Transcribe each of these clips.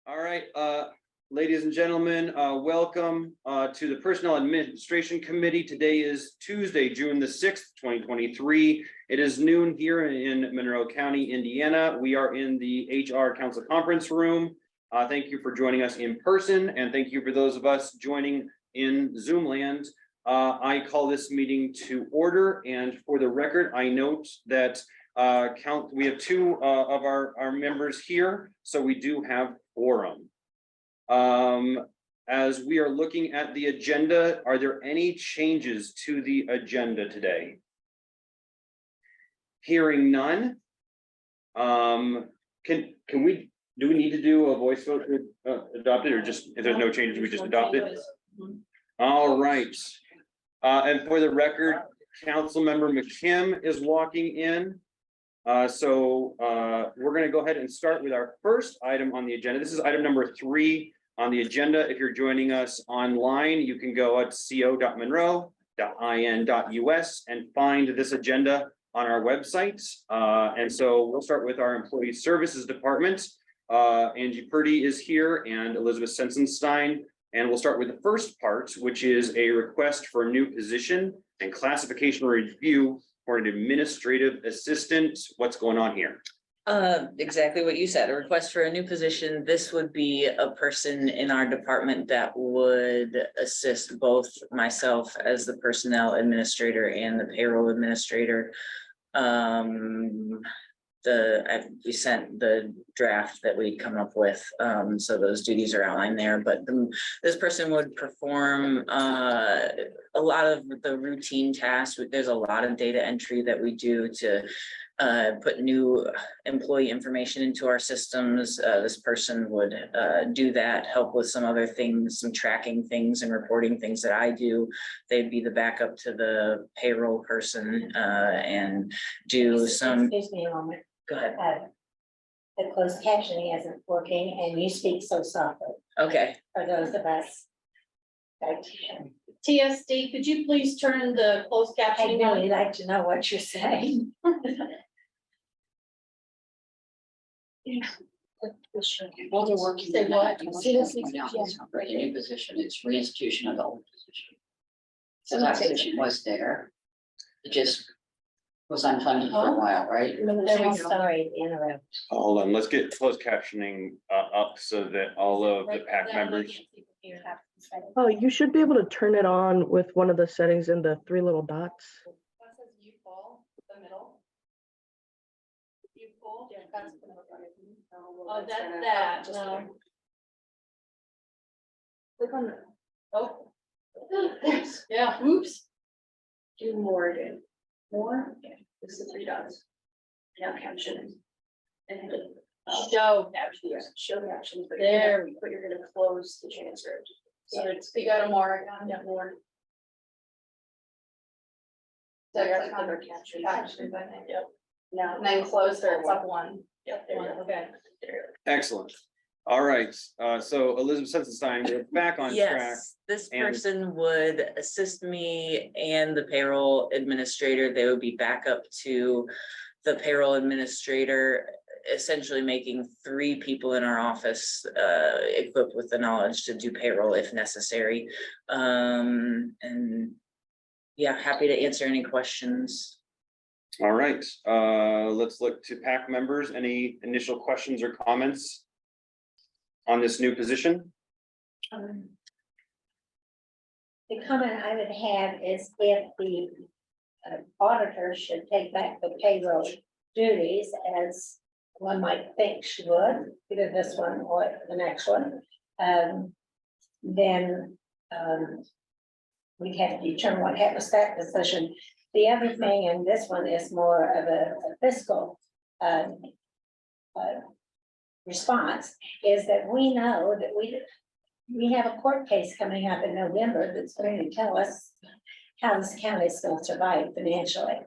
All right, ladies and gentlemen, welcome to the Personnel Administration Committee. Today is Tuesday, June the 6th, 2023. It is noon here in Monroe County, Indiana. We are in the HR Council Conference Room. Thank you for joining us in person, and thank you for those of us joining in Zoom land. I call this meeting to order, and for the record, I note that we have two of our members here, so we do have quorum. As we are looking at the agenda, are there any changes to the agenda today? Hearing none. Do we need to do a voice vote to adopt it, or just if there's no changes, we just adopt it? All right. And for the record, Councilmember McKim is walking in. So we're going to go ahead and start with our first item on the agenda. This is item number 3 on the agenda. If you're joining us online, you can go at co.monroe.in.us and find this agenda on our website. And so we'll start with our Employee Services Department. Angie Purdy is here and Elizabeth Sensenstein. And we'll start with the first part, which is a request for a new position and classification review for an administrative assistant. What's going on here? Exactly what you said, a request for a new position. This would be a person in our department that would assist both myself as the personnel administrator and the payroll administrator. We sent the draft that we'd come up with, so those duties are outlined there, but this person would perform a lot of the routine tasks. There's a lot of data entry that we do to put new employee information into our systems. This person would do that, help with some other things, some tracking things and reporting things that I do. They'd be the backup to the payroll person and do some. Excuse me a moment. Go ahead. The closed captioning isn't working and you speak so softly Okay. for those of us. TSD, could you please turn the closed I'd captioning on? really like to know what you're saying. Well, they're working. Say what? See this? It's not really a new position, it's reinstitution of the old position. So that position was there. It just was unfunded for a while, right? There we I'm go. sorry to interrupt. Hold on, let's get closed captioning up so that all of the PAC members. Oh, you should be able to turn it on with one of the settings in the 3 little dots. That says you pull, the middle. You pull. Yeah, that's. Oh, that's that, no. Click on the, oh. Yeah, oops. Do more again. More, yeah, this is the 3 dots. Now captioning. And hit show captions, show captions. There, but you're gonna close the transcript. So it's, you got a more, yeah, more. So that's under captions, I think, yep. No, and then close there, it's up 1. Yep, there you go, okay. Excellent. All right, so Elizabeth Sensenstein, we're back on track. Yes, this and- person would assist me and the payroll administrator. They would be backup to the payroll administrator, essentially making 3 people in our office equipped with the knowledge to do payroll if necessary. And yeah, happy to answer any questions. All right, let's look to PAC members. Any initial questions or comments on this new position? The comment I would have is if the auditor should take back the payroll duties, as one might think she would, either this one or the next one, then we'd have to determine what happens to that decision. The other thing, and this one is more of a fiscal response, is that we know that we have a court case coming up in November that's going to tell us how this county is going to survive financially.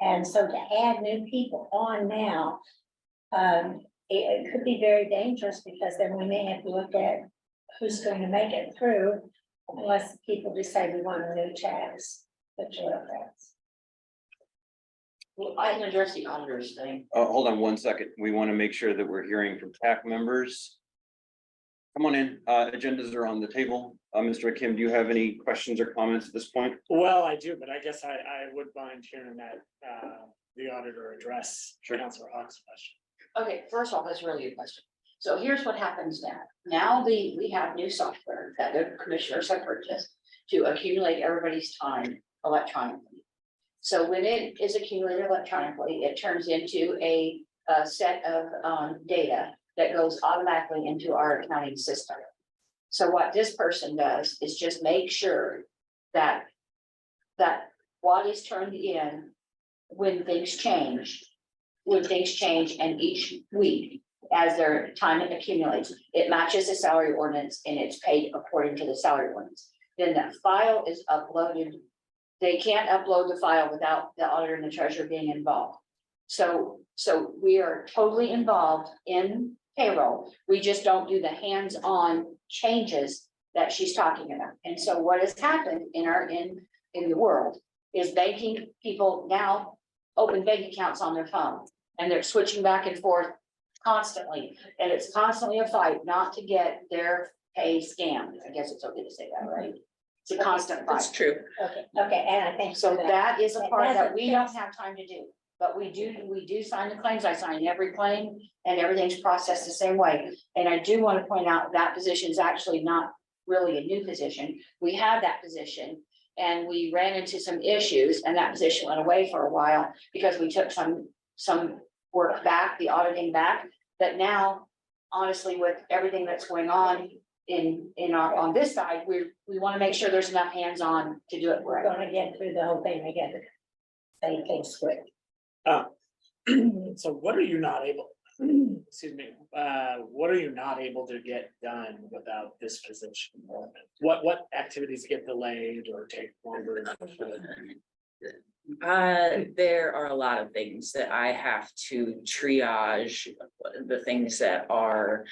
And so to add new people on now, it could be very dangerous, because then we may have to look at who's going to make it through, unless people decide we want a new tax. Well, I can address the auditor's thing. Hold on one second. We want to make sure that we're hearing from PAC members. Come on in. Agendas are on the table. Mr. Kim, do you have any questions or comments at this point? Well, I do, but I guess I would mind hearing that, the auditor address Sure. Councilor Hawks' question. Okay, first off, that's really a question. So here's what happens now. Now we have new software that the commissioners have purchased to accumulate everybody's time electronically. So when it is accumulated electronically, it turns into a set of data that goes automatically into our accounting system. So what this person does is just make sure that what is turned in when things change, and each week as their time accumulates, it matches the salary ordinance and it's paid according to the salary ordinance. Then that file is uploaded. They can't upload the file without the auditor and the treasurer being involved. So we are totally involved in payroll. We just don't do the hands-on changes that she's talking about. And so what has happened in the world is banking people now open bank accounts on their phone and they're switching back and forth constantly. And it's constantly a fight not to get their pay scammed. I guess it's okay to say that, right? It's a constant fight. That's true. Okay, and I think. So that is a part that we don't That's have time to do, but we do sign the claims. I sign every claim and everything's processed the same way. And I do want to point out that position is actually not really a new position. We had that position and we ran into some issues and that position went away for a while because we took some work back, the auditing back. But now, honestly, with everything that's going on on this side, we want to make sure there's enough hands-on to do it We're right. gonna get through the whole thing together. Same things quick. So what are you not able, excuse me, what are you not able to get done without this position? What activities get delayed or take longer? There are a lot of things that I have to triage, the things that are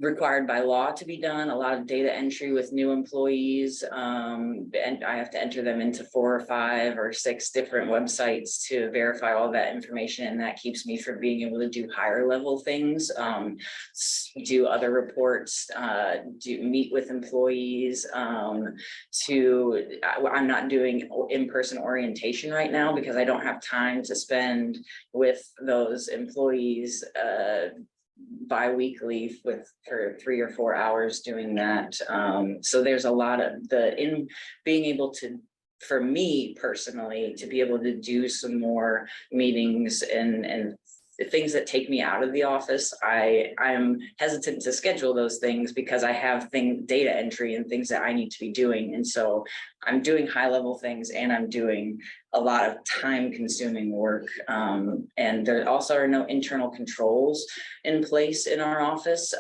required by law to be done, a lot of data entry with new employees. And I have to enter them into 4 or 5 or 6 different websites to verify all that information. And that keeps me from being able to do higher level things, do other reports, meet with employees, I'm not doing in-person orientation right now because I don't have time to spend with those employees, bi-weekly for 3 or 4 hours doing that. So there's a lot of being able to, for me personally, to be able to do some more meetings and things that take me out of the office. I'm hesitant to schedule those things because I have data entry and things that I need to be doing. And so I'm doing high level things and I'm doing a lot of time consuming work. And there also are no internal controls in place in our office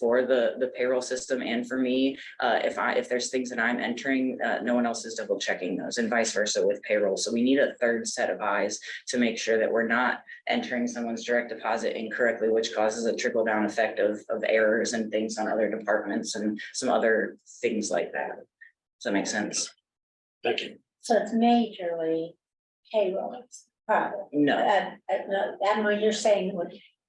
for the payroll system. And for me, if there's things that I'm entering, no one else is double checking those and vice versa with payroll. So we need a third set of eyes to make sure that we're not entering someone's direct deposit incorrectly, which causes a trickle down effect of errors and things on other departments and some other things like that. Does that make sense? Thank you. So it's majorly payroll problem. No. And when you're saying,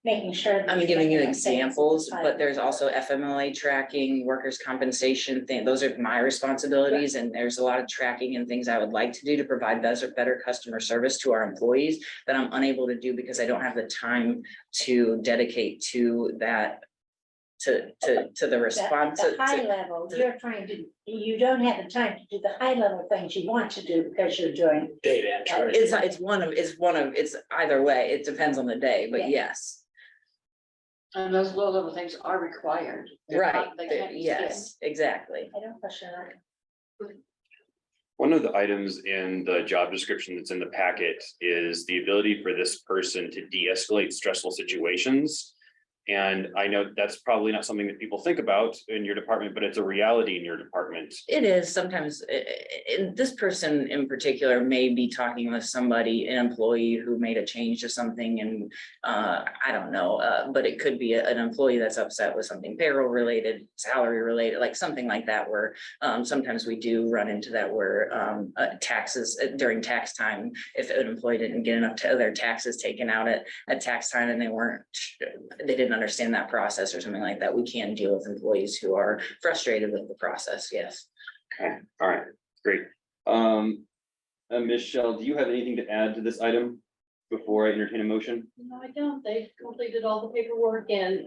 making sure. that I'm you're giving you looking at things examples, inside. but there's also FMLA tracking, workers' compensation thing. Those are my responsibilities. And there's a lot of tracking and things I would like to do to provide better customer service to our employees that I'm unable to do because I don't have the time to dedicate to that, to the response. The high level, you don't have the time to do the high level things you want to do because you're doing. Data entry. It's either way. It depends on the day, but Yeah. yes. And those low level things are required. They're Right, not- they can't be skipped. yes, exactly. I don't question that. One of the items in the job description that's in the packet is the ability for this person to de-escalate stressful situations. And I know that's probably not something that people think about in your department, but it's a reality in your department. It is sometimes, this person in particular may be talking with somebody, an employee who made a change to something and I don't know, but it could be an employee that's upset with something payroll related, salary related, like something like that, where sometimes we do run into that where taxes during tax time, if an employee didn't get enough of their taxes taken out at tax time and they did can understand that process or something like that, we can deal with employees who are frustrated with the process, yes. Okay, all right, great. Michelle, do you have anything to add to this item before I entertain a motion? No, I don't. They've completed all the paperwork and,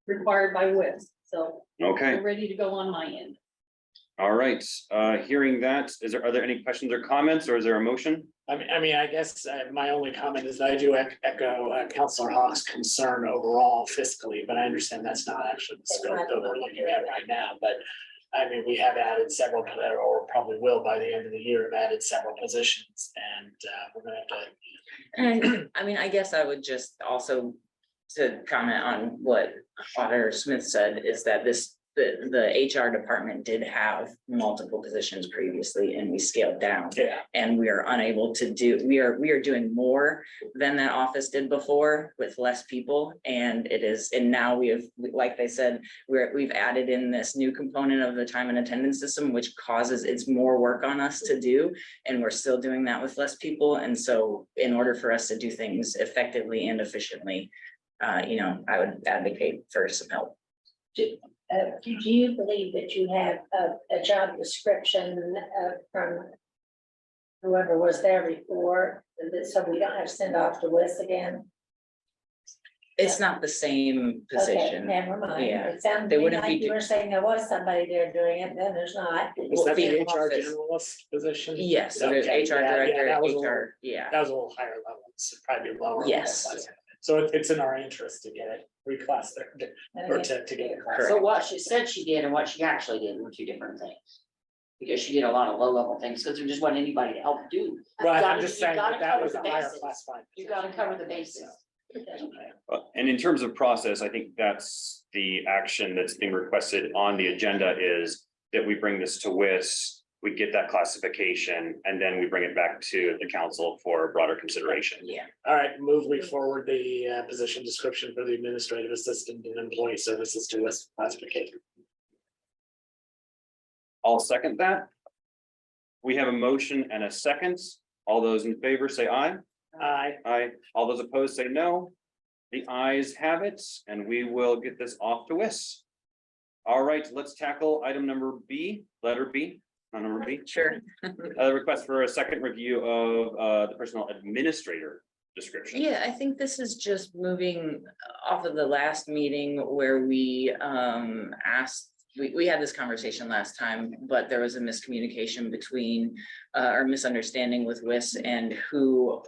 required by WIS, so Okay, we're ready to go on my end. all right, hearing that, are there any questions or comments, or is there a motion? I mean, I guess my only comment is that I do echo Counselor Hawk's concern overall fiscally, but I understand that's not actually the scope that we're looking at right now, but. I mean, we have added several, or probably will by the end of the year, have added several positions, and we're gonna have to. And I mean, I guess I would just also to comment on what Auditor Smith said is that the HR department did have multiple positions previously and we scaled down. Yeah, And we are unable to do, we are doing more than that office did before with less people. And now we have, like they said, we've added in this new component of the time and attendance system, which causes it's more work on us to do. And we're still doing that with less people. And so in order for us to do things effectively and efficiently, I would advocate for some help. Do you believe that you have a job description from whoever was there before, so we don't have to send off to WIS again? It's not the same Okay, position. never mind. Yeah. It sounded They to me wouldn't be like you were saying there was somebody there doing it, then there's not. was that the the HR office. generalist position? Yes, so there's Okay, HR yeah, director, that was a HR, yeah. That was a little higher level, it's probably lower. Yes. So it's in our interest to get it reclassed there, or to get it. classified. So what she said she did and what she actually did were two different things. Because she did a lot of low level things, because there just wasn't anybody to help do. Right, gotta- I'm just you saying gotta that cover was the a higher bases. classified. You gotta cover the bases. And in terms of process, I think that's the action that's being requested on the agenda is that we bring this to WIS, we get that classification, and then we bring it back to the council for broader consideration. Yeah. All right, move we forward the position description for the administrative assistant and employee services to list classification. I'll second that. We have a motion and a second. All those in favor say aye. Aye. Aye. All those opposed say no. The ayes have it, and we will get this off to WIS. All right, let's tackle item number B, letter B, not number B. Sure. Request for a second review of the personnel administrator description. Yeah, I think this is just moving off of the last meeting where we asked, we had this conversation last time, but there was a miscommunication between or misunderstanding with WIS and who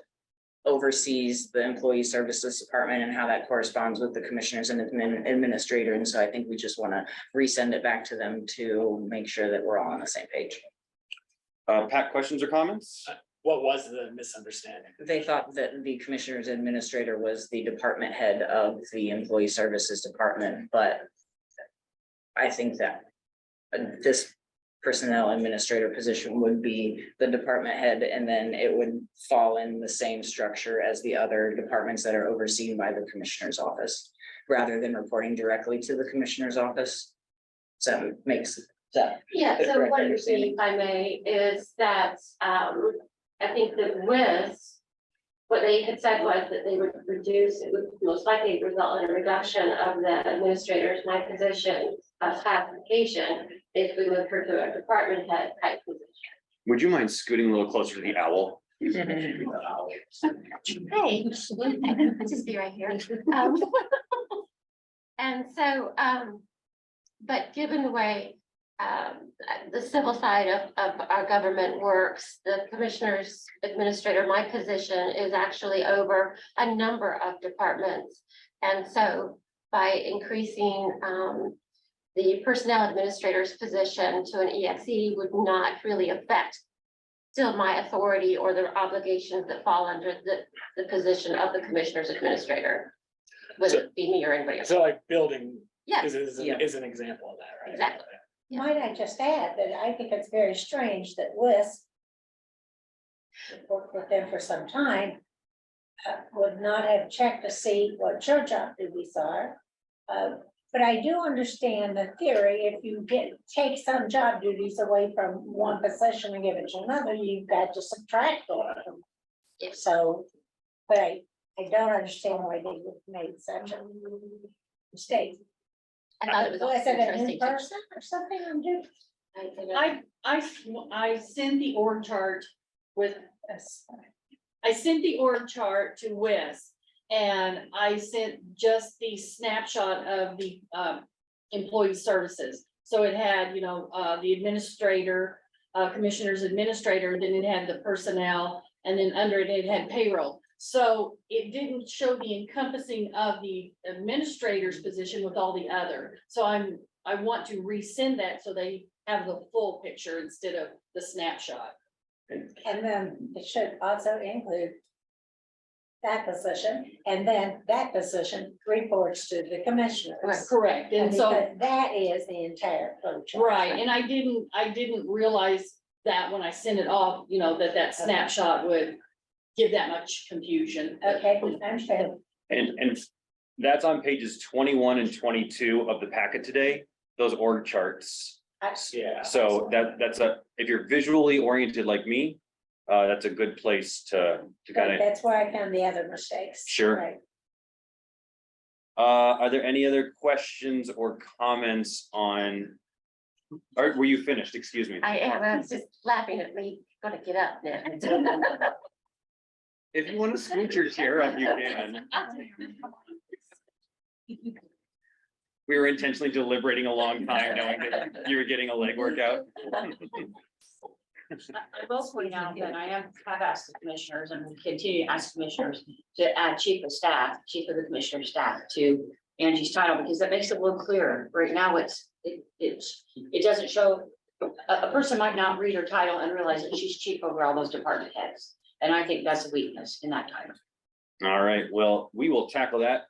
oversees the employee services department and how that corresponds with the commissioners and administrator. And so I think we just want to resend it back to them to make sure that we're all on the same page. Pat, questions or comments? What was the misunderstanding? They thought that the commissioner's administrator was the department head of the employee services department, but I think that this personnel administrator position would be the department head, and then it would fall in the same structure as the other departments that are overseen by the commissioner's office, rather than reporting directly to the commissioner's office. So that makes that. Yeah, so Correct what you're understanding. saying, if I may, is that, I think that with, what they had said was that they would reduce, it would most likely result in a reduction of the administrators, my position of classification, if we move her to a department head type position. Would you mind scooting a little closer to the owl? Hey, just be right here. And so, but given the way the civil side of our government works, the commissioner's administrator, my position is actually over a number of departments. And so by increasing the personnel administrator's position to an EXE would not really affect still my authority or the obligations that fall under the position of the commissioner's administrator. Whether it be me or anybody else. So like building Yeah, is Yeah. an example of that, right? Exactly. Might I just add that I think it's very strange that WIS, worked with them for some time, would not have checked to see what your job duties are. But I do understand the theory, if you take some job duties away from one position and give it to another, you've got to subtract all of them. If so, but I don't understand why they made such a mistake. I thought it was also Was it a new interesting. too. person or something? I'm doing I sent the org chart with, this. I sent the org chart to Wes. And I sent just the snapshot of the employee services. So it had, the administrator, commissioner's administrator, then it had the personnel, and then under it, it had payroll. So it didn't show the encompassing of the administrator's position with all the other. So I want to resend that so they have the full picture instead of the snapshot. And then it should also include that position, and then that position reports to the commissioners. Correct, And and so, because that is the entire flow chart. right, and I didn't realize that when I sent it off, that snapshot would give that much confusion. Okay, I'm sure. And that's on pages 21 and 22 of the packet today, those org charts. Yeah. So that's if you're visually oriented like me, that's a good place to kind of, That's where I found the other mistakes. Sure. Right. are there any other questions or comments on? Or were you finished? Excuse me. I am, I was just laughing at me, gonna get up now. If you want to scoot your chair up, you can. We were intentionally deliberating a long time knowing that you were getting a leg workout. I will point out that I've asked the commissioners and will continue to ask commissioners to add chief of the commissioner staff to Angie's title, because that makes it a little clearer. Right now, it doesn't show, a person might not read her title and realize that she's chief over all those department heads. And I think that's a weakness in that title. All right, well, we will tackle that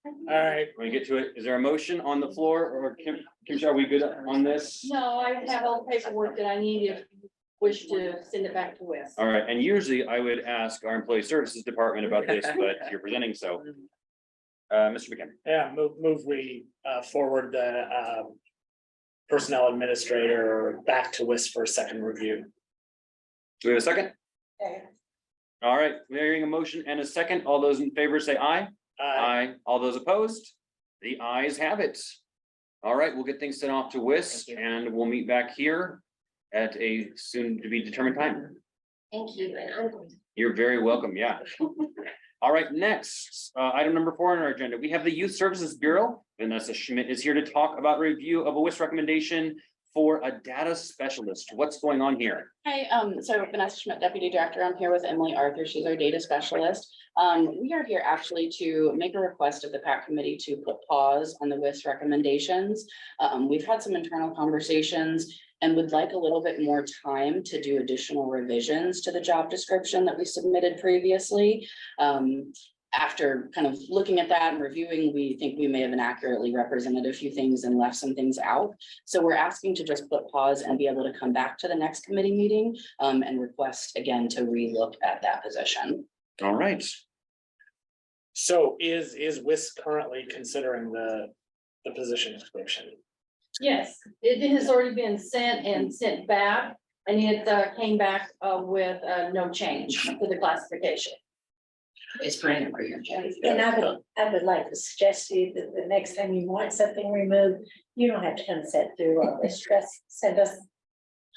All right, when we get to it. Is there a motion on the floor, or Kim, are we good on this? No, I have all the paperwork that I need if you wish to send it back to Wes. All right, and usually I would ask our employee services department about this, but you're presenting, so. Mr. McKim, yeah, move we forward the personnel administrator back to WIS for a second review. do we have a second? Okay. All right, we're hearing a motion and a second. All those in favor say aye. Aye. All those opposed? The ayes have it. All right, we'll get things sent off to WIS Thank you. and we'll meet back here at a soon to be determined time. Thank you, and I'm going to. You're very welcome, yeah. All right, next, item number 4 on our agenda, we have the Youth Services Bureau. Vanessa Schmidt is here to talk about review of a WIS recommendation for a data specialist. What's going on here? Hi, so Vanessa Schmidt, Deputy Director. I'm here with Emily Arthur. She's our data specialist. We are here actually to make a request of the PAC committee to put pause on the WIS recommendations. We've had some internal conversations and would like a little bit more time to do additional revisions to the job description that we submitted previously. After kind of looking at that and reviewing, we think we may have inaccurately represented a few things and left some things out. So we're asking to just put pause and be able to come back to the next committee meeting and request again to relook at that position. All right, So is WIS currently considering the position description? Yes, it has already been sent and sent back, and it came back with no change to the classification. It's putting it for your check. And I would like to suggest to you that the next time you want something removed, you don't have to come sit through all this, just send us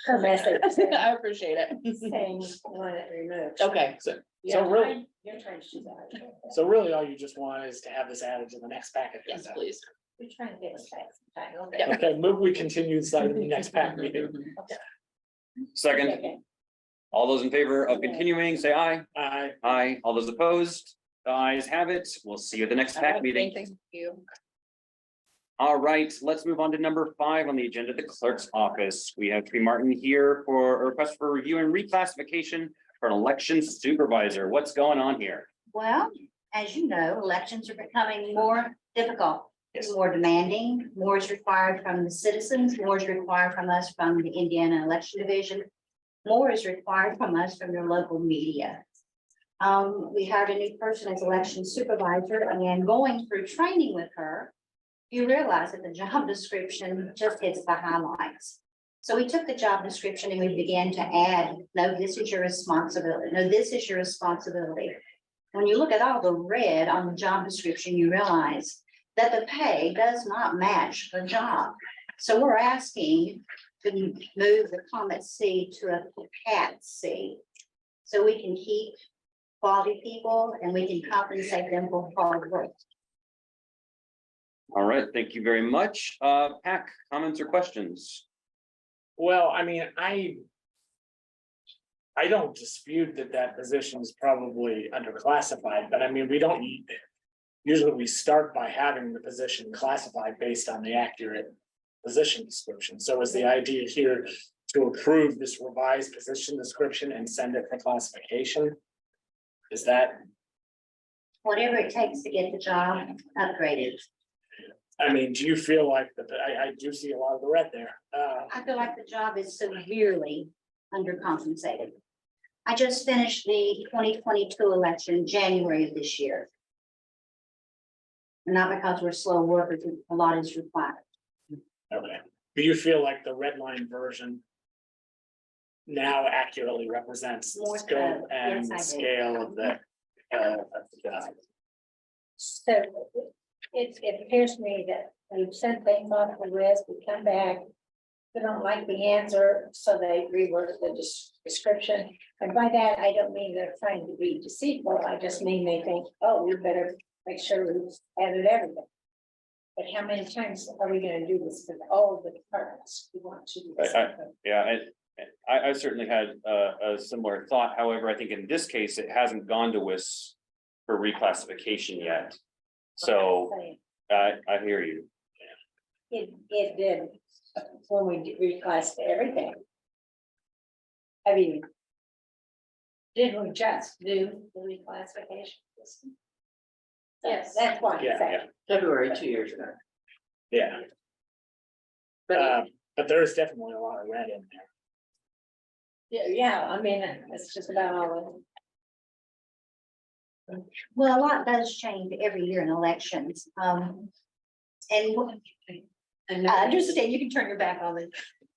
her message I appreciate it. saying you want it removed. Okay, So You're really, trying- You're trying to do that. so really all you just want is to have this added to the next packet. yes, please. We're trying to get us back some time. Yeah. Okay, move we continue this item to the next PAC meeting. second, Okay. all those in favor of continuing, say aye. Aye. Aye. All those opposed? The ayes have it. We'll see you at the next PAC meeting. Thank you. All right, let's move on to number 5 on the agenda, the clerk's office. We have Tree Martin here for a request for review and reclassification for an election supervisor. What's going on here? Well, as you know, elections are becoming more difficult. Yes. More demanding, more is required from the citizens, more is required from us from the Indiana Election Division. More is required from us from the local media. We hired a new person as election supervisor, and going through training with her, you realize that the job description just hits the highlights. So we took the job description and we began to add, no, this is your responsibility. No, this is your responsibility. When you look at all the red on the job description, you realize that the pay does not match the job. So we're asking to move the Comet C to a Cat C. So we can keep quality people and we can compensate them for hard work. All right, thank you very much. Pack, comments or questions? Well, I mean, I don't dispute that that position is probably underclassified, but I mean, we don't need. Usually we start by having the position classified based on the accurate position description. So is the idea here to approve this revised position description and send it for classification? Is that, Whatever it takes to get the job upgraded. I mean, do you feel like that, I do see a lot of the red there. I feel like the job is severely undercompensated. I just finished the 2022 election, January of this year. Not because we're slow workers, a lot is required. Okay, do you feel like the red line version now accurately represents the More scope so, and yes, I do. scale of the job? So it appears to me that we've sent things off the list, we come back. They don't like the answer, so they reword the description. And by that, I don't mean they're trying to be deceitful, I just mean they think, oh, we better make sure we added everything. But how many times are we gonna do this with all of the departments we want to do this? Yeah, I certainly had a similar thought. However, I think in this case, it hasn't gone to WIS for reclassification yet. So I hear you. It did, when we reclassified everything. I mean. Did we just do the reclassification? Yes. That's why. I'm Yeah, saying. yeah. February 2 years ago. Yeah, But but there is definitely a lot of red in there. Yeah, I mean, it's just about all of it. Well, a lot does change every year in elections. And I understand you can turn your back on it,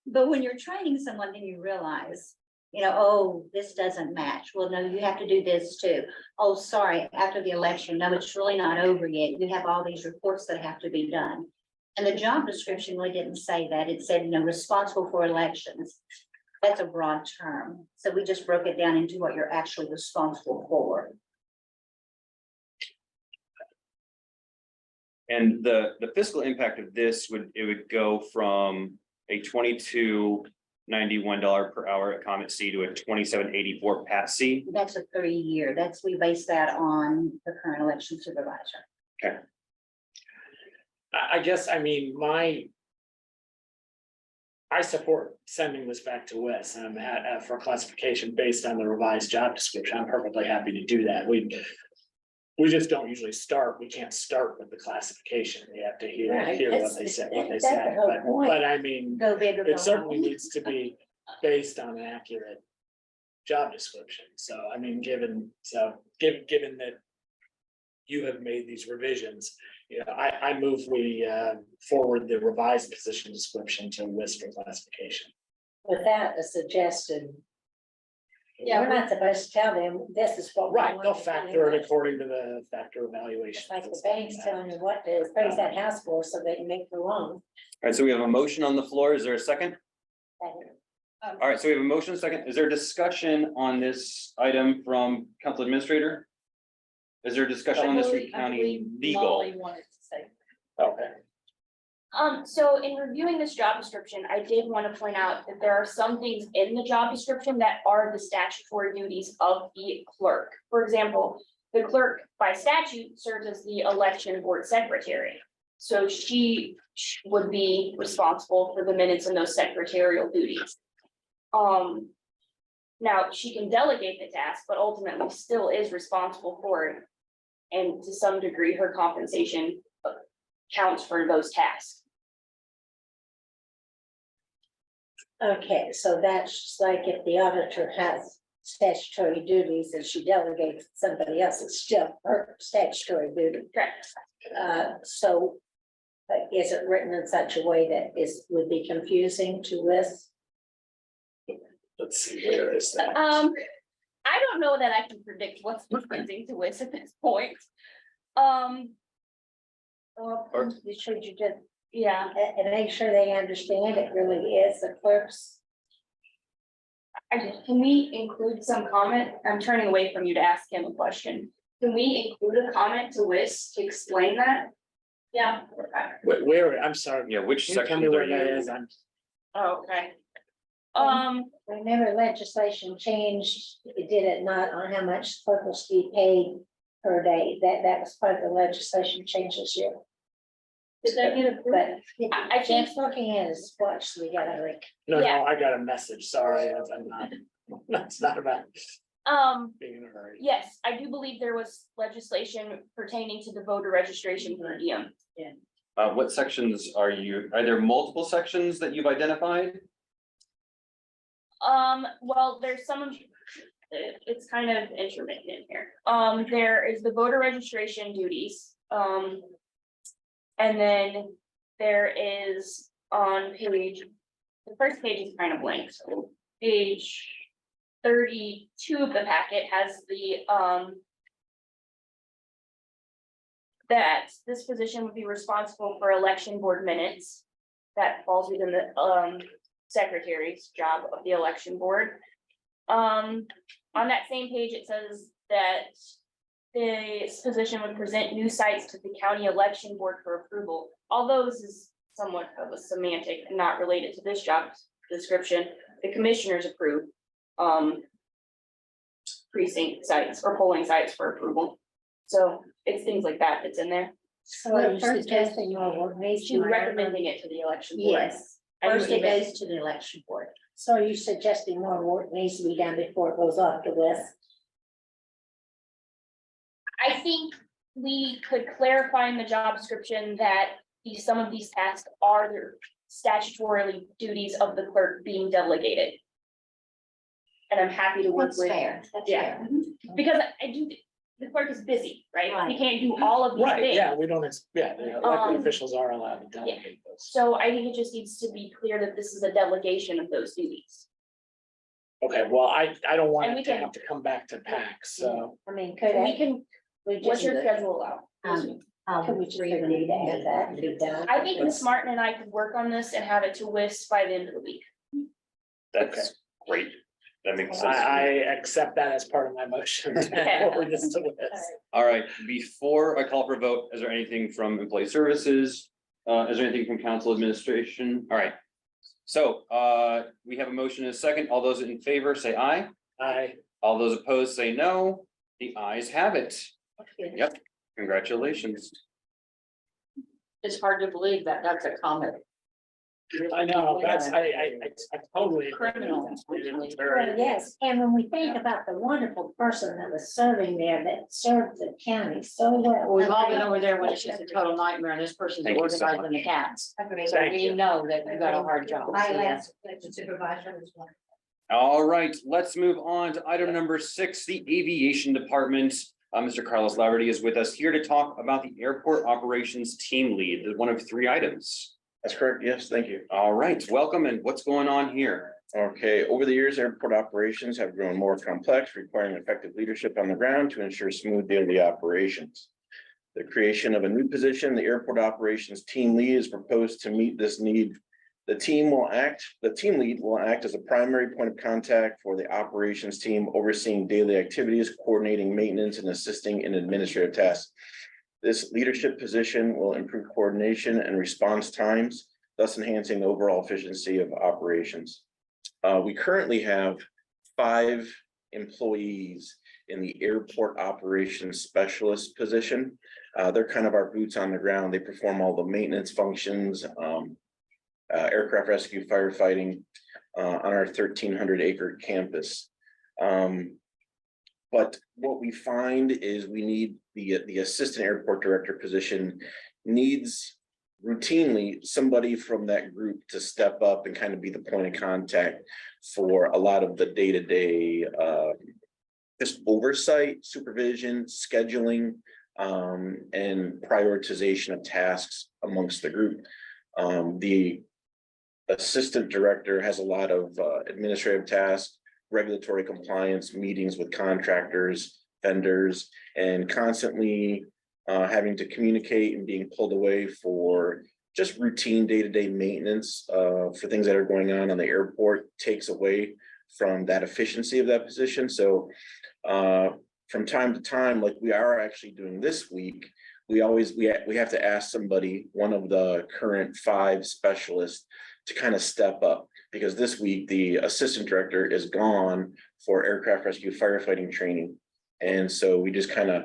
but when you're training someone, then you realize, oh, this doesn't match. Well, no, you have to do this too. Oh, sorry, after the election, no, it's really not over yet. You have all these reports that have to be done. And the job description really didn't say that. It said, responsible for elections. That's a broad term. So we just broke it down into what you're actually responsible for. And the fiscal impact of this would go from a $22.91 per hour at Comet C to a $27.84 Pat C. That's a 3-year. We base that on the current election supervisor. Okay. I guess, I mean, I support sending this back to Wes for classification based on the revised job description. I'm perfectly happy to do that. We just don't usually start. We can't start with the classification. We have to hear Right, what they said, that's the whole but point. I mean, Go big or go it certainly home. needs to be based on an accurate job description. So I mean, given that you have made these revisions, I move we forward the revised position description to WIS for classification. Without a suggested. Yeah, We're not supposed to tell them, this is what. we Right, want they'll to factor do. it according to the factor evaluation. It's like the bank's telling you what to raise that house for, so they can make the loan. All right, so we have a motion on the floor. Is there a second? All right, so we have a motion, second. Is there discussion on this item from council administrator? Is there discussion on this from county legal? Molly wanted to say. Okay. So in reviewing this job description, I did want to point out that there are some things in the job description that are the statutory duties of the clerk. For example, the clerk by statute serves as the election board secretary. So she would be responsible for the minutes and those secretarial duties. Now she can delegate the task, but ultimately still is responsible for it. And to some degree, her compensation counts for those tasks. Okay, so that's just like if the auditor has statutory duties and she delegates to somebody else, it's still her statutory duty. Correct. So is it written in such a way that would be confusing to this? Let's see, where is that? I don't know that I can predict what's confusing to us at this point. Well, should you just, Yeah, and make sure they understand it really is the clerk's. can we include some comment? I'm turning away from you to ask him a question. Can we include a comment to WIS to explain that? Yeah. Where, I'm sorry. Yeah, which Can you tell section me are where that you? is? I'm, Oh, okay. Whenever legislation changed, it did it not on how much clerk was to be paid per day. That was part of the legislation change this year. Did that get approved? But I think- Jeff's looking at his watch, so we gotta like. no, Yeah. I got a message, sorry, I'm not, that's not about being in a hurry. Yes, I do believe there was legislation pertaining to the voter registration per diem. What sections are there multiple sections that you've identified? Well, there's some of, it's kind of intermittent here. There is the voter registration duties, and then there is on page, the first page is kind of blank, so page 32 of the packet has the, that this position would be responsible for election board minutes. That falls within the, secretary's job of the election board. On that same page, it says that this position would present new sites to the county election board for approval. Although this is somewhat of a semantic and not related to this job description, the commissioners approve precinct sites or polling sites for approval. So it's things like that that's in there. So you're suggesting your organization. She's recommending it to the election board. Yes, I first it believe it. goes to the election board. So you're suggesting more work needs to be done before it goes off the list. I think we could clarify in the job description that some of these tasks are the statutorily duties of the clerk being delegated. And I'm happy to work That's with, fair, that's yeah. fair. Because I do, the clerk is busy, right? He Right. can't do all of these Right, things. yeah, we don't, the elected Um, officials are allowed to delegate those. So I think it just needs to be clear that this is a delegation of those duties. Okay, well, I don't want And we it to can- have to come back to PAX, so. I mean, could We I, can, we what's just, your schedule allow? could we just agree to add that and be done? I think Ms. Martin and I could work on this and have it to WIS by the end of the week. That's great. That makes sense. I accept that as part of my motion. Okay. Forward this to Liz. All right, before I call for a vote, is there anything from employee services? Is there anything from council administration? All right. So, we have a motion and a second. All those in favor say aye. All those opposed say no. The ayes have it. Yep, congratulations. It's hard to believe that that's a comment. I know, that's, I totally. agree. Criminal. It's very- Well, yes, and when we think about the wonderful person that was serving there, that served the county so well. We've all been over there when it's just a total nightmare and this person's Thank you so organizing the cats. So Thank we you. know that you got a hard job. My last supervisor was one. All right, let's move on to item number 6, the aviation department. Mr. Carlos Laverty is with us here to talk about the airport operations team lead, one of 3 items. That's correct. Yes, thank you. All right, welcome, and what's going on here? Okay, over the years, airport operations have grown more complex, requiring effective leadership on the ground to ensure smooth daily operations. The creation of a new position, the airport operations team lead, is proposed to meet this need. The team lead will act as a primary point of contact for the operations team, overseeing daily activities, coordinating maintenance, and assisting in administrative tasks. This leadership position will improve coordination and response times, thus enhancing the overall efficiency of operations. We currently have 5 employees in the airport operations specialist position. They're kind of our boots on the ground. They perform all the maintenance functions, aircraft rescue, firefighting on our 1,300-acre campus. But what we find is we need the assistant airport director position needs routinely somebody from that group to step up and kind of be the point of contact for a lot of the day-to-day just oversight, supervision, scheduling, and prioritization of tasks amongst the group. The assistant director has a lot of administrative tasks, regulatory compliance meetings with contractors, vendors, and constantly having to communicate and being pulled away for just routine day-to-day maintenance for things that are going on the airport takes away from that efficiency of that position. So from time to time, like we are actually doing this week, we have to ask somebody, one of the current 5 specialists, to kind of step up, because this week the assistant director is gone for aircraft rescue firefighting training. And so we just kind of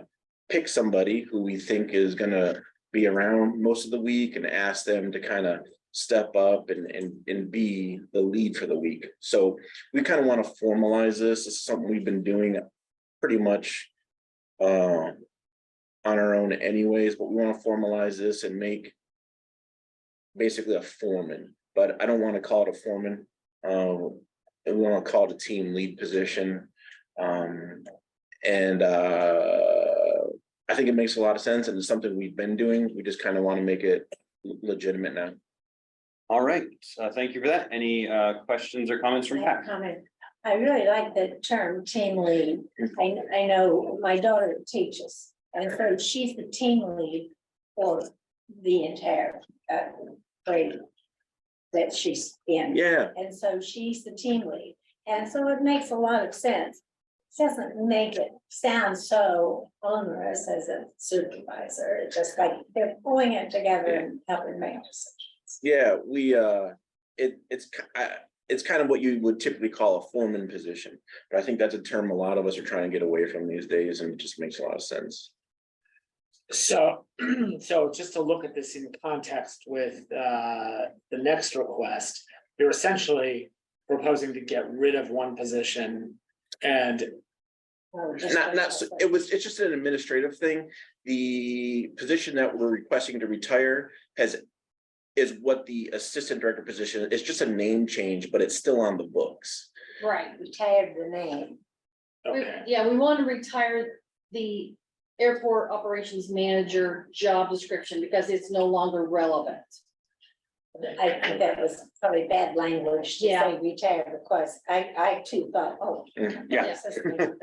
pick somebody who we think is gonna be around most of the week and ask them to kind of step up and be the lead for the week. So we kind of want to formalize this. This is something we've been doing pretty much on our own anyways, but we want to formalize this and make basically a foreman, but I don't want to call it a foreman. We want to call it a team lead position. I think it makes a lot of sense, and it's something we've been doing. We just kind of want to make it legitimate now. All right, thank you for that. Any questions or comments from I have Pat? a comment. I really like the term team lead. I know my daughter teaches, and so she's the team lead for the entire grade that she's in. Yeah, And so she's the team lead. And so it makes a lot of sense. Doesn't make it sound so onerous as a supervisor. It's just like they're pulling it together and helping make decisions. yeah, it's kind of what you would typically call a foreman position, but I think that's a term a lot of us are trying to get away from these days, and it just makes a lot of sense. So, so just to look at this in context with the next request, you're essentially proposing to get rid of one position and It's just an administrative thing. The position that we're requesting to retire is what the assistant director position, it's just a name change, but it's still on the books. Right, retired the name. okay. Yeah, we want to retire the airport operations manager job description because it's no longer relevant. I think that was probably bad language to Yeah. say retire, because I too thought, oh. Yeah. yes, that's amazing.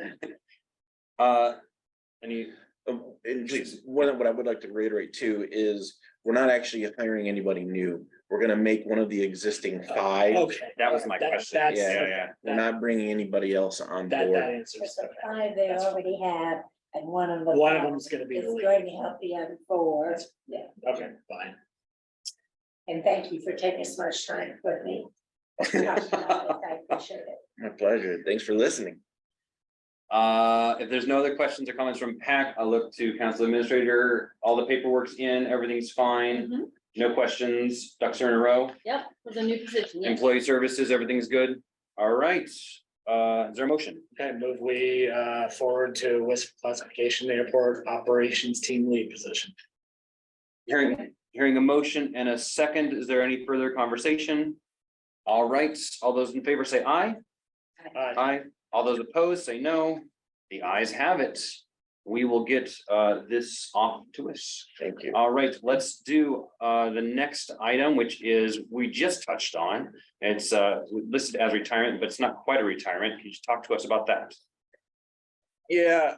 Any, And just what I would like to reiterate too is we're not actually hiring anybody new. We're gonna make one of the existing 5. Okay. that was my question. That's, Yeah. We're not bringing anybody else on that board. answers. There's the Okay. 5 they That's already have, and one of them. One of them's gonna be the is lead. going to help the other 4. Yeah, Okay, fine. and thank you for taking so much time with me. I appreciate it. My pleasure. Thanks for listening. If there's no other questions or comments from PAC, I'll look to council administrator. All the paperwork's in, everything's fine. Mhm. No questions, ducks are in a row. Yep, with a new position. Yes. Employee services, everything's good. All right, is there a motion? Okay, move we forward to WISP classification airport operations team lead position. Hearing a motion and a second, is there any further conversation? All right, all those in favor say aye. Aye. All those opposed say no. The ayes have it. We will get this off to us. Thank you. All right, let's do the next item, which is, we just touched on. It's listed as retirement, but it's not quite a retirement. Can you just talk to us about that? Yeah,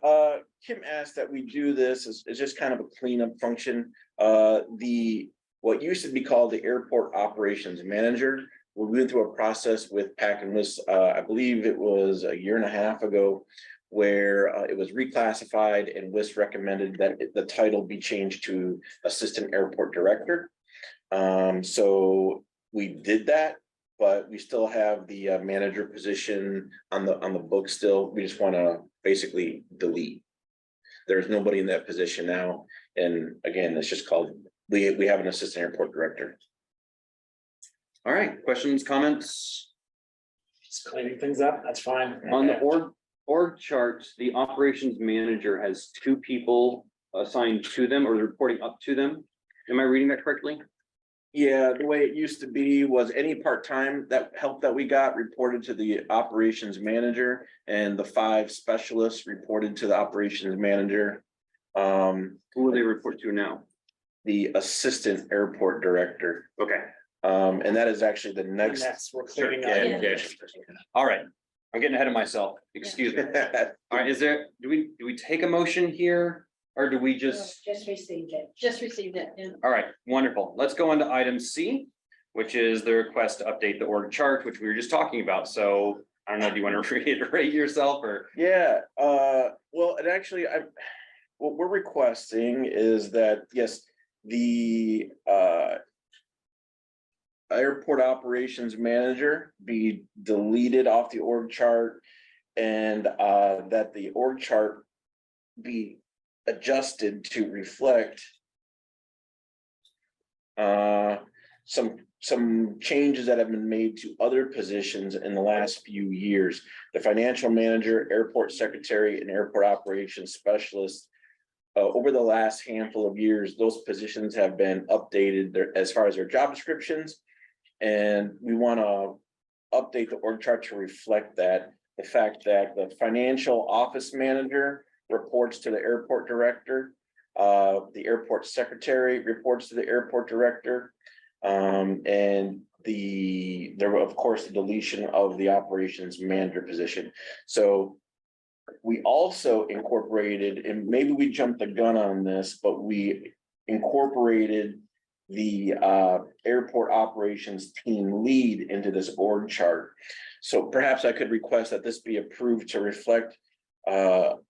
Kim asked that we do this as just kind of a cleanup function. What used to be called the airport operations manager. We went through a process with PAC and WISP, I believe it was a year and a half ago, where it was reclassified and WISP recommended that the title be changed to assistant airport director. So we did that, but we still have the manager position on the book still. We just want to basically delete. There's nobody in that position now. And again, it's just called, we have an assistant airport director. All right, questions, comments? Just cleaning things up, that's fine. On the org charts, the operations manager has 2 people assigned to them or reporting up to them. Am I reading that correctly? Yeah, the way it used to be was any part-time that help that we got reported to the operations manager, and the 5 specialists reported to the operations manager. Who will they report to now? The assistant airport director. Okay, And that is actually the next. Next, we're clearing up. Yeah, yeah. all right. I'm getting ahead of myself, excuse me. All right, do we take a motion here, or do we just? Just received it. Just received it. Yeah. All right, wonderful. Let's go on to item C, which is the request to update the org chart, which we were just talking about. So I don't know, do you want to reiterate yourself or? Yeah, well, and actually, what we're requesting is that, yes, the airport operations manager be deleted off the org chart, and that the org chart be adjusted to reflect some changes that have been made to other positions in the last few years. The financial manager, airport secretary, and airport operations specialist. Over the last handful of years, those positions have been updated as far as their job descriptions. And we want to update the org chart to reflect that, the fact that the financial office manager reports to the airport director. The airport secretary reports to the airport director. And there were, of course, the deletion of the operations manager position. So we also incorporated, and maybe we jumped the gun on this, but we incorporated the airport operations team lead into this org chart. So perhaps I could request that this be approved to reflect Well,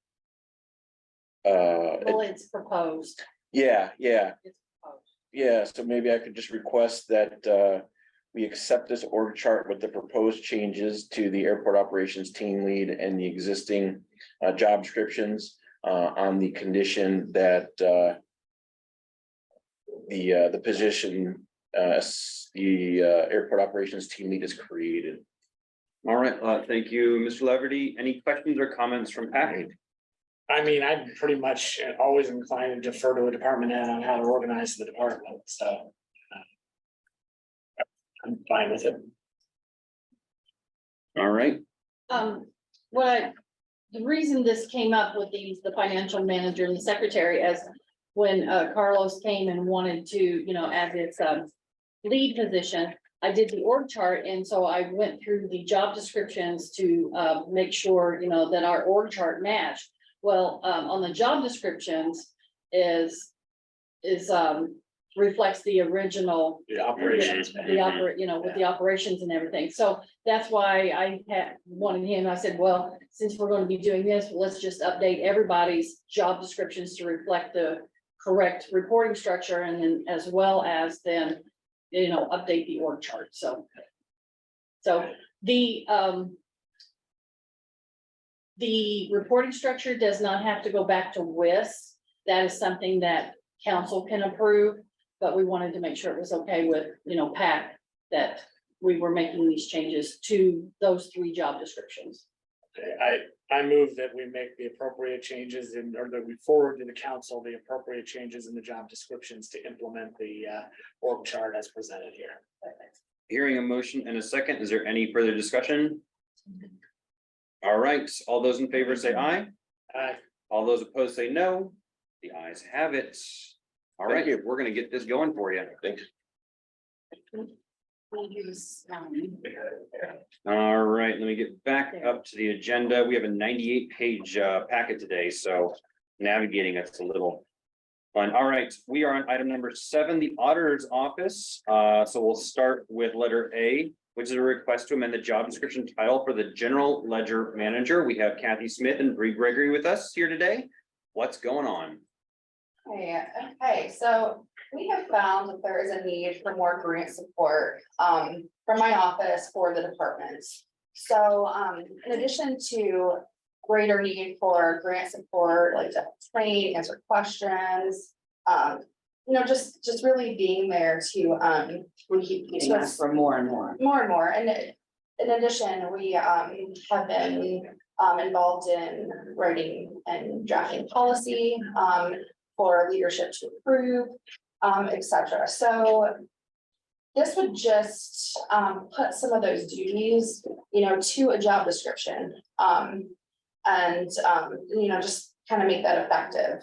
it's proposed. yeah. It's proposed. Yeah, so maybe I could just request that we accept this org chart with the proposed changes to the airport operations team lead and the existing job descriptions on the condition that the position the airport operations team lead is created. All right, thank you, Mr. Leverty. Any questions or comments from Pat? I mean, I'm pretty much always inclined to defer to a department head on how to organize the department, so. I'm fine with it. All right, The reason this came up with the financial manager and the secretary, as when Carlos came and wanted to, as its lead position, I did the org chart, and so I went through the job descriptions to make sure, that our org chart matched. Well, on the job descriptions is reflects the original. The operations. With the operations and everything. So that's why I had wanted him, I said, well, since we're going to be doing this, let's just update everybody's job descriptions to reflect the correct reporting structure, and then as well as then, update the org chart. So the reporting structure does not have to go back to WIS. That is something that council can approve, but we wanted to make sure it was okay with, Pat, that we were making these changes to those 3 job descriptions. I move that we make the appropriate changes or that we forward to the council the appropriate changes in the job descriptions to implement the org chart as presented here. hearing a motion and a second. Is there any further discussion? All right, all those in favor say aye. All those opposed say no. The ayes have it. All right, we're gonna get this going for you. Thanks. All right, let me get back up to the agenda. We have a 98-page packet today, so navigating it's a little fun. All right, we are on item number 7, the auditor's office. So we'll start with letter A, which is a request to amend the job description title for the general ledger manager. We have Kathy Smith and Bree Gregory with us here today. What's going on? Okay, so we have found that there is a need for more grant support from my office for the departments. So in addition to greater need for grant support, like to train, answer questions, just really being there to We keep getting asked for more and more. more and more. And in addition, we have been involved in writing and drafting policy for leadership to approve, etc. So this would just put some of those duties, to a job description, and just kind of make that effective.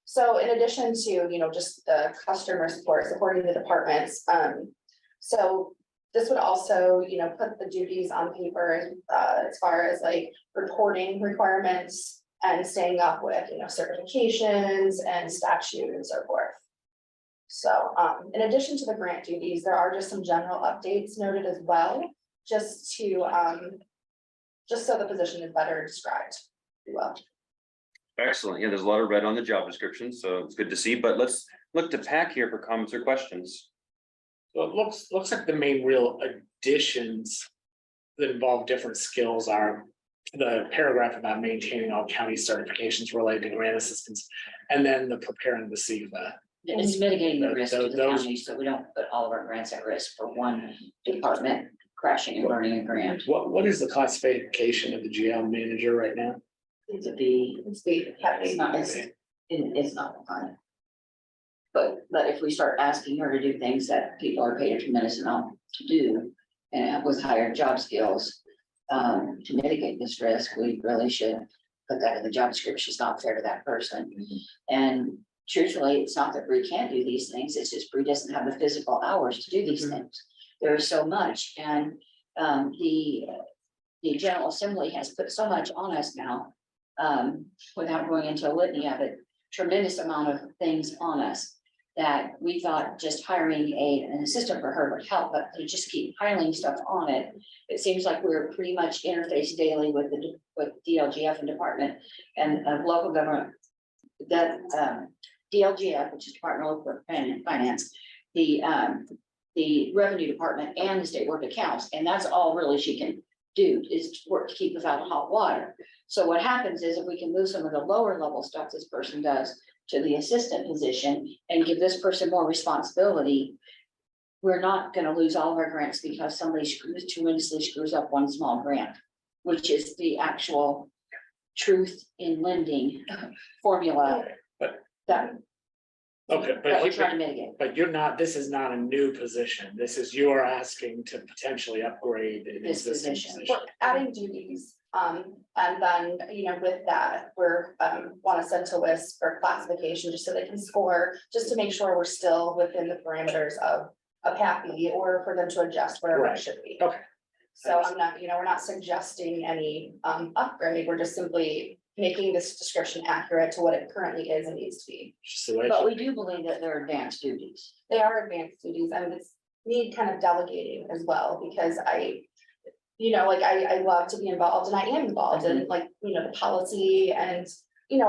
So in addition to, just the customer support, supporting the departments, so this would also, you know, put the duties on paper, as far as like reporting requirements and staying up with, you know, certifications and statute and so forth. So, in addition to the grant duties, there are just some general updates noted as well, just to, just so the position is better described, if you will. Excellent. Yeah, there's a lot of red on the job description, so it's good to see, but let's look to Pack here for comments or questions. So it looks like the main real additions that involve different skills are the paragraph about maintaining all county certifications related to grant assistance, and then the preparing the CFA. It's mitigating the risk to the Those- county, so we don't put all of our grants at risk for one department crashing and burning a grant. What is the classification of the GL manager right now? It's the, It's the, it's not, it's not fun. But if we start asking her to do things that people are paid a tremendous amount to do, and with higher job skills, to mitigate this risk, we really should put that in the job description. It's not fair to that person. And truthfully, it's not that Bree can't do these things, it's just Bree doesn't have the physical hours to do these things. There is so much, and the General Assembly has put so much on us now. Without going into a litany of it, tremendous amount of things on us. That we thought just hiring an assistant for her would help, but to just keep piling stuff on it. It seems like we're pretty much interfaced daily with DLGF and department and local government. That DLGF, which is Department of Local Finance, the revenue department and the state board of accounts, and that's all really she can do is work to keep us out of hot water. So what happens is if we can move some of the lower level stuff this person does to the assistant position and give this person more responsibility, we're not gonna lose all of our grants because somebody tremendously screws up one small grant, which is the actual truth in lending formula that Okay, we're trying to mitigate. but you're not, this is not a new position. This is, you are asking to potentially upgrade an This existing position. position. we're adding duties, and then, you know, with that, we're, want to send to WIS for classification, just so they can score, just to make sure we're still within the parameters of happy, or for them to adjust wherever it Right. should be. Okay. So I'm not, you know, we're not suggesting any, upgrade, we're just simply making this description accurate to what it currently is and needs to be. Just the way it But should we be. do believe that they're advanced duties. They are advanced duties, and it's need kind of delegating as well, because you know, like I love to be involved, and I am involved in like, you know, the policy and, you know,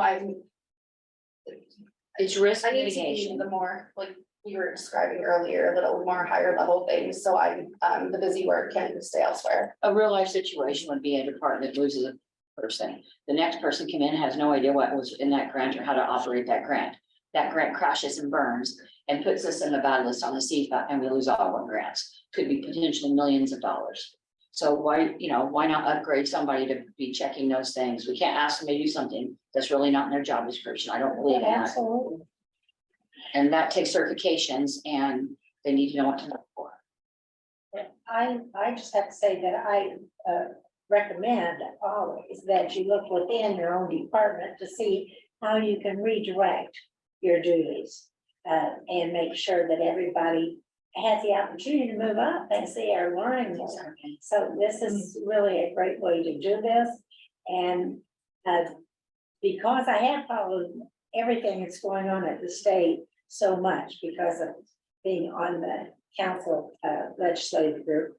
It's risk I need to be mitigation. the more, like we were describing earlier, a little more higher level things, so the busy work can stay elsewhere. A real life situation would be a department loses a person. The next person come in, has no idea what was in that grant or how to operate that grant. That grant crashes and burns and puts us in the bad list on the CFA, and we lose all our grants. Could be potentially millions of dollars. So why not upgrade somebody to be checking those things? We can't ask them to do something that's really not in their job description. I don't believe in that. Absolutely. And that takes certifications, and they need to know what to look for. I just have to say that I recommend always that you look within your own department to see how you can redirect your duties. And make sure that everybody has the opportunity to move up as they are learning more. So this is really a great way to do this. And because I have followed everything that's going on at the state so much because of being on the council legislative group.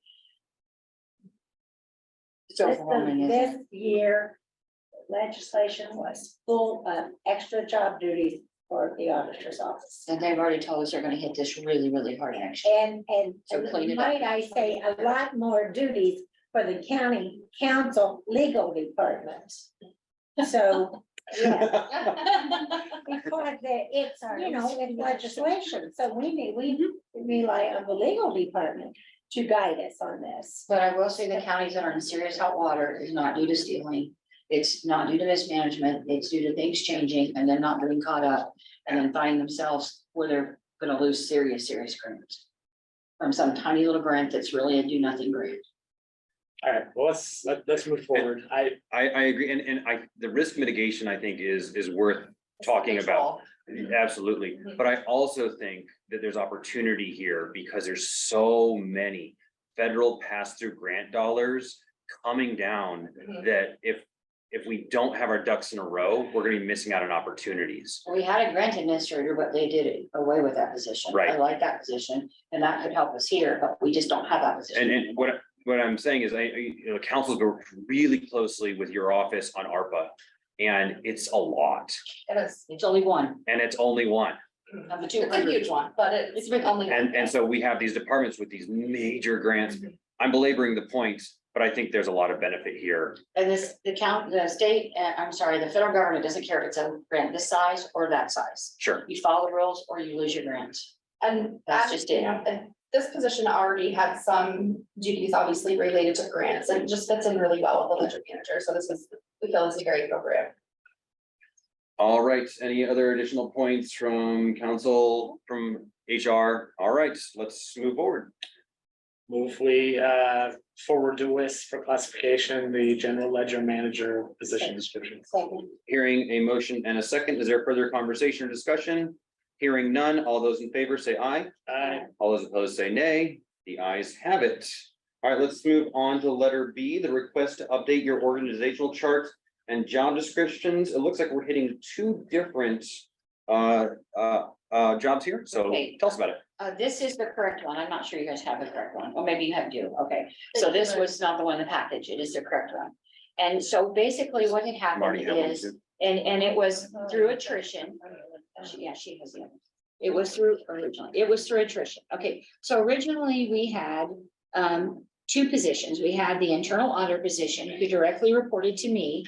It's overwhelming, isn't it? This year legislation was full of extra job duties for the auditor's office. And they've already told us they're gonna hit this really, really hard next year. And So clean it up. might I say, a lot more duties for the county council legal department. So, yeah, because it's, you know, it's legislation, so we rely on the legal department to guide us on this. But I will say the counties that are in serious hot water is not due to stealing. It's not due to mismanagement. It's due to things changing and then not getting caught up and then finding themselves where they're gonna lose serious grants. From some tiny little grant that's really a do nothing grant. All right, well, let's move forward. I agree, and the risk mitigation, I think, is worth talking about. Absolutely, but I also think that there's opportunity here because there's so many federal pass-through grant dollars coming down, that if we don't have our ducks in a row, we're gonna be missing out on opportunities. We had a grant administrator, but they did it away with that position. I Right. like that position, and that could help us here, but we just don't have that position. And what I'm saying is, councils work really closely with your office on ARPA. And it's a lot, It's only one and it's only one. of the It's a 200. huge one, but it's been only. And so we have these departments with these major grants. I'm belaboring the point, but I think there's a lot of benefit here. And the state, I'm sorry, the federal government doesn't care if it's a grant this size or that size. Sure. You follow the rules or you lose your grant. And That's just it. and this position already had some duties obviously related to grants and it just fits in really well with the ledger manager. So we feel this is very appropriate. All right, any other additional points from council, from HR? All right, let's move forward. Move we forward to WIS for classification, the general ledger manager position description. Hearing a motion and a second, is there further conversation or discussion? Hearing none, all those in favor say aye. Aye. All those opposed say nay. The ayes have it. All right, let's move on to letter B, the request to update your organizational chart and job descriptions. It looks like we're hitting two different jobs here, so Okay. tell us about it. This is the correct one. I'm not sure you guys have the correct one. Or maybe you have to. Okay. So this was not the one in the package. It is the correct one. And so basically what had happened Marty had one is, too. and it was through attrition. Yeah, she has the other. It was through attrition. Okay, so originally we had two positions. We had the internal auditor position who directly reported to me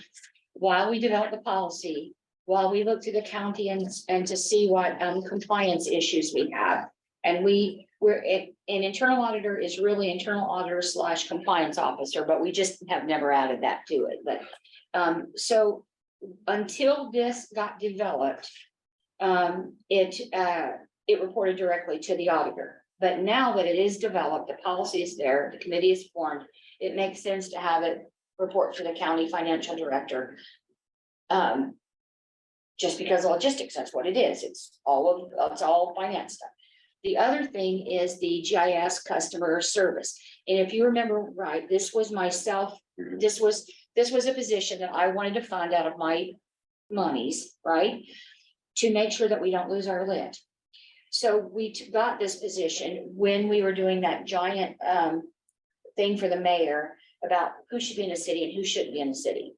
while we developed the policy, while we looked to the county and to see what compliance issues we have. And an internal auditor is really internal auditor / compliance officer, but we just have never added that to it. But so until this got developed, it reported directly to the auditor. But now that it is developed, the policy is there, the committee is formed, it makes sense to have it report to the county financial director. Just because of logistics, that's what it is. It's all finance stuff. The other thing is the GIS customer service. And if you remember right, this was myself, this was a position that I wanted to fund out of my monies, right? To make sure that we don't lose our lid. So we got this position when we were doing that giant thing for the mayor about who should be in the city and who shouldn't be in the city.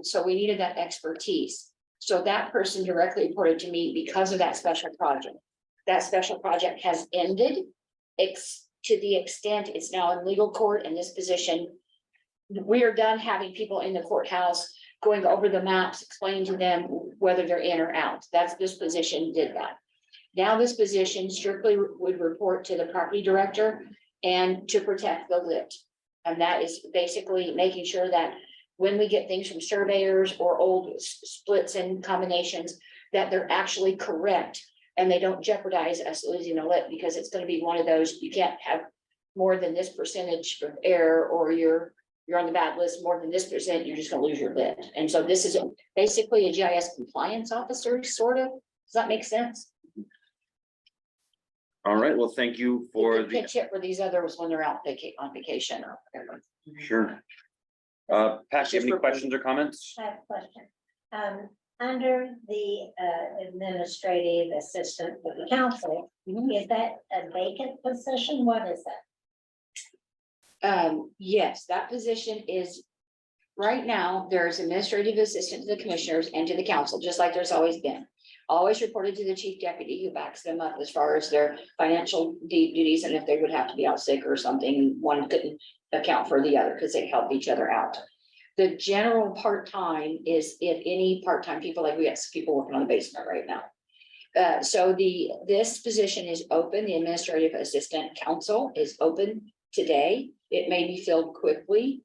So we needed that expertise. So that person directly reported to me because of that special project. That special project has ended to the extent it's now in legal court in this position. We are done having people in the courthouse going over the maps, explaining to them whether they're in or out. This position did that. Now this position strictly would report to the property director and to protect the lit. And that is basically making sure that when we get things from surveyors or old splits and combinations, that they're actually correct and they don't jeopardize us losing a lit, because it's gonna be one of those, you can't have more than this percentage of error, or you're on the bad list more than this percent, you're just gonna lose your lit. And so this is basically a GIS compliance officer, sort of. Does that make sense? All right, well, thank you for You can the, pitch it for these others when they're out on vacation or whatever. sure. Pat, do you have any questions or comments? I have a question. Under the administrative assistant for the council, is that a vacant position? What is that? Yes, that position is, right now, there's administrative assistant to the commissioners and to the council, just like there's always been. Always reported to the chief deputy who backs them up as far as their financial duties, and if they would have to be out sick or something, one couldn't account for the other because they help each other out. The general part-time is if any part-time people, like we have people working on the basement right now. So this position is open, the administrative assistant council is open today. It may be filled quickly.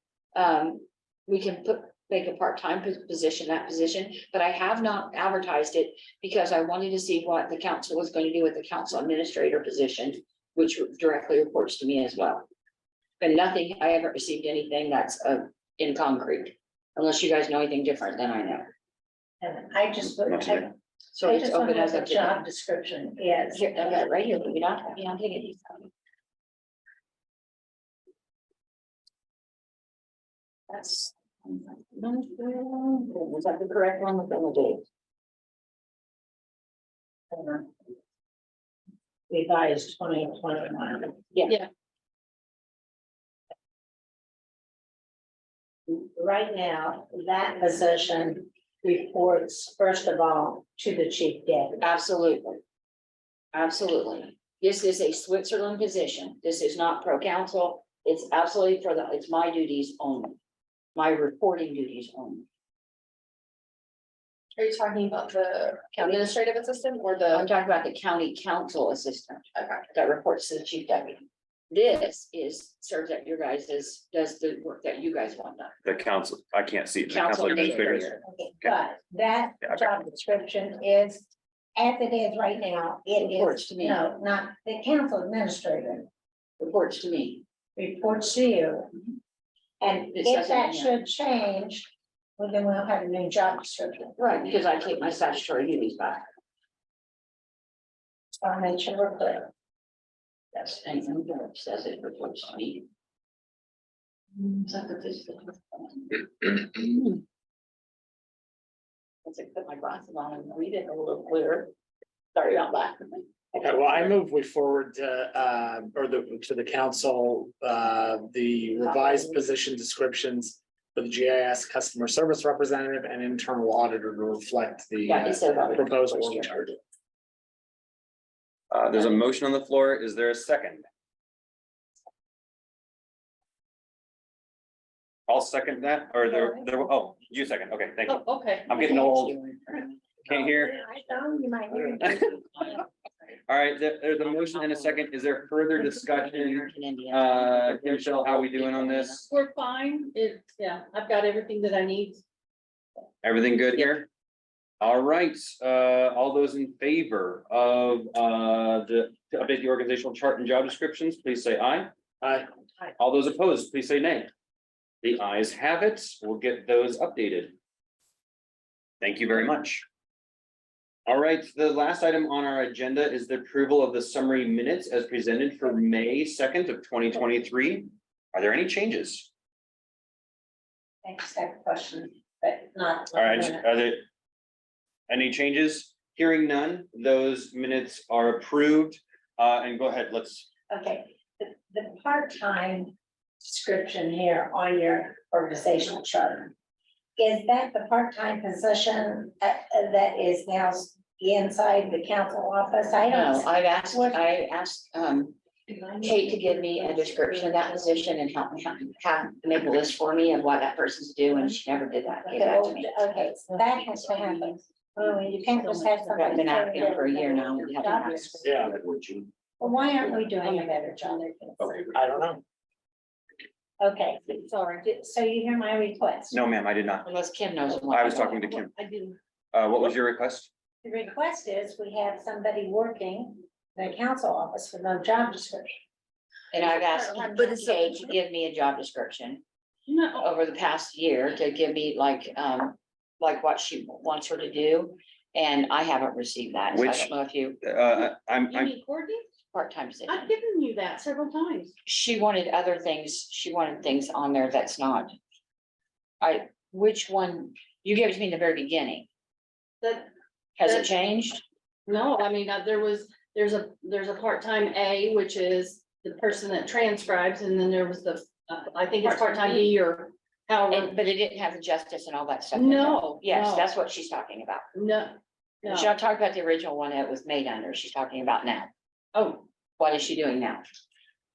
We can make a part-time position, but I have not advertised it because I wanted to see what the council was going to do with the council administrator position, which directly reports to me as well. And nothing, I haven't received anything that's in concrete, unless you guys know anything different than I know. And I just, Not today. So I it's just wonder open what as the of today. job description is. Here, I've got it right here, but we don't, taking these. That's. Was that the correct one with the date? Revised 2021. Yeah. Right now, that position reports first of all to the chief deputy. Absolutely. Absolutely. This is a Switzerland position. This is not pro council. It's absolutely it's my duties only. My reporting duties only. Are you talking about the administrative assistant or I'm the? talking about the county council assistant that reports to the chief deputy. This serves at your guys's, does the work that you guys want done. The council, I can't see. it. The Council administrators. administrator. Okay, but that Yeah, okay. job description is, as it is right now, it Reports is, to me. no, not the council administrator, Reports to me. reports to you. And It if says that it, yeah. should change, well, then we'll have a new job description. Right, because I take my statutory duties back. So I'll make sure we're clear. That's, and it says it reports to me. Is that what this is? Let's put my glasses on and read it a little clearer. Sorry about that. Okay, well, I move we forward to, to the council, the revised position descriptions for the GIS customer service representative and internal auditor to reflect the Yeah, it said about it. proposal org chart. There's a motion on the floor. Is there a second? I'll second that, or oh, you second. Okay, thank you. Okay. I'm getting old. Can't hear. I know you might hear. All right, there's a motion and a second. Is there further discussion? American Indian. Michelle, how we doing on this? We're fine. Yeah, I've got everything that I need. Everything good here? All right, all those in favor of, to update the organizational chart and job descriptions, please say aye. Aye. All those opposed, please say nay. The ayes have it. We'll get those updated. Thank you very much. All right, the last item on our agenda is the approval of the summary minutes as presented for May 2nd of 2023. Are there any changes? Next question, but not. All right, are there any changes? Hearing none, those minutes are approved. And go ahead, let's, Okay, the part-time description here on your organizational chart. Is that the part-time position that is now inside the council office? I No, don't. I asked Kate to give me a description of that position and help me make a list for me of what that person's doing, and she never did that. Gave that to me. Okay, so that has to happen. Oh, you can't just have something. I've been asking for a year now. We haven't asked. Yeah, Well, why aren't we doing a better job? I don't know. Okay, sorry, so you hear my request? no, ma'am, I did not. Unless Kim knows. I was talking to Kim. I didn't. What was your request? The request is we have somebody working in the council office with no job description. And I've asked But it's Kate to give me a job description No, over the past year to give me like what she wants her to do. And I haven't received that. So I Which- don't know if you, I'm, you mean Courtney? part-time position. I've given you that several times. She wanted other things. She wanted things on there that's not. Which one? You gave it to me in the very beginning. That, Has it That- changed? no, I mean, there's a part-time A, which is the person that transcribes, and then there was I think it's part-time B or however. But it didn't have the justice and all that stuff. in there. No. Yes, no, that's what she's talking about. No. No. She's not talking about the original one that was made under. She's talking about now. Oh, What is she doing now?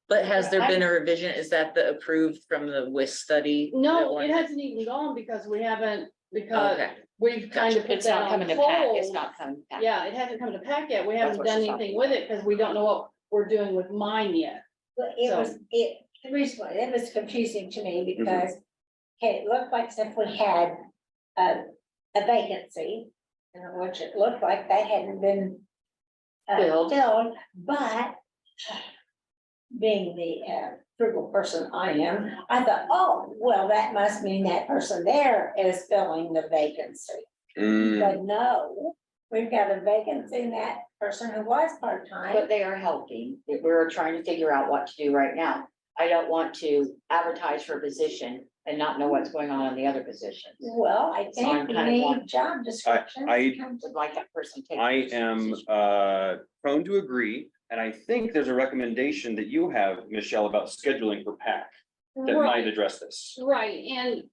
But has there been a revision? Is that the approved from the WIS study? no, it hasn't even gone because we haven't, because Okay. we've kind of put It's that not on coming to pack. It's hold. not coming back. Yeah, it hasn't come to pack yet. We That's haven't what done she's anything talking with it because we don't know what we're doing with mine yet. But it So- was, the reason why, it was confusing to me because, okay, it looked like as if we had a vacancy. Which it looked like that hadn't been filled, but being the frugal person I am, I thought, oh, well, that must mean that person there is filling the vacancy. But no, we've got a vacancy in that person who was part-time. But they are helping. We're trying to figure out what to do right now. I don't want to advertise for a position and not know what's going on in the other positions. Well, I So I'm think we kind of need want- job descriptions. Would like that person to take. I those am positions. prone to agree, and I think there's a recommendation that you have, Michelle, about scheduling for PAC that might Right, address this. right, and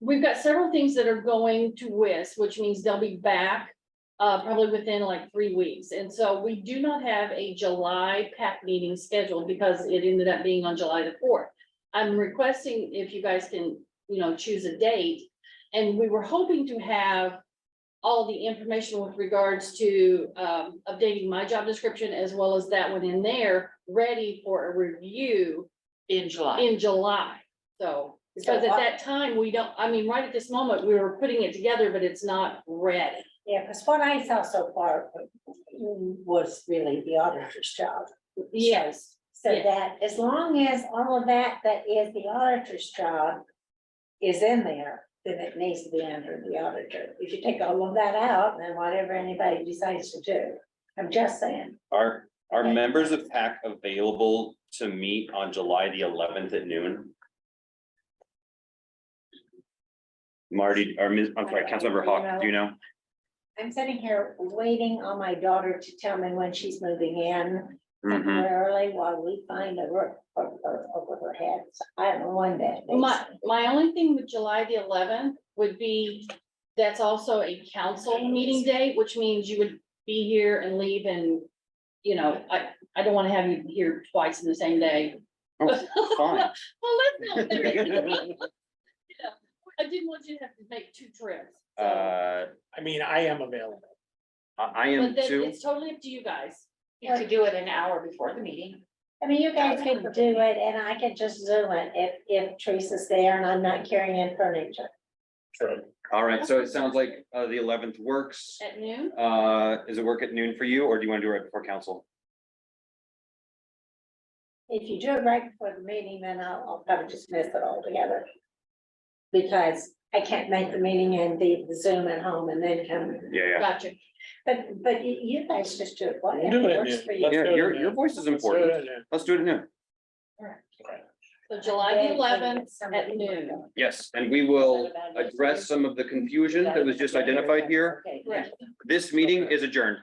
we've got several things that are going to WIS, which means they'll be back probably within like 3 weeks. And so we do not have a July PAC meeting scheduled because it ended up being on July the 4th. I'm requesting if you guys can, choose a date. And we were hoping to have all the information with regards to updating my job description as well as that one in there, ready for a review In July. in July. So, because at that time, we don't, right at this moment, we were putting it together, but it's not ready. Yeah, because what I saw so far was really the auditor's job. Yes. So Yeah. that as long as all of that is the auditor's job is in there, then it needs to be under the auditor. If you take all of that out, then whatever anybody decides to do, I'm just saying. Are Okay. members of PAC available to meet on July the 11th at noon? Marty, or Ms., I'm sorry, Councilmember Hawk, do you know? I'm sitting here waiting on my daughter to tell me when she's moving in Mhm. temporarily while we find a roof over her head. So I don't know when that is. My only thing with July the 11th would be, that's also a council meeting day, which means you would be here and leave and, I don't want to have you here twice in the same day. Oh, fine. Well, let's not. I didn't want you to have to make 2 trips. so. I mean, I am available. I am But then too. it's totally up to you guys. You could do it an hour before the meeting. I mean, you guys could do it and I could just Zoom it if Teresa's there and I'm not carrying in furniture. True. All right, so it sounds like the 11th works. At noon? Does it work at noon for you, or do you want to do it right before council? If you do it right before the meeting, then I'll probably just miss it altogether. Because I can't make the meeting and the Zoom at home and then come. Yeah, Gotcha. But you guys just do it, We'll whatever do it at works noon. for you. Let's Yeah, do it at your noon. voice is Let's do it important. at noon. Let's do it at noon. So July the 11th at noon. Yes, and we will address some of the confusion that was just identified here. Okay. Right. This meeting is adjourned.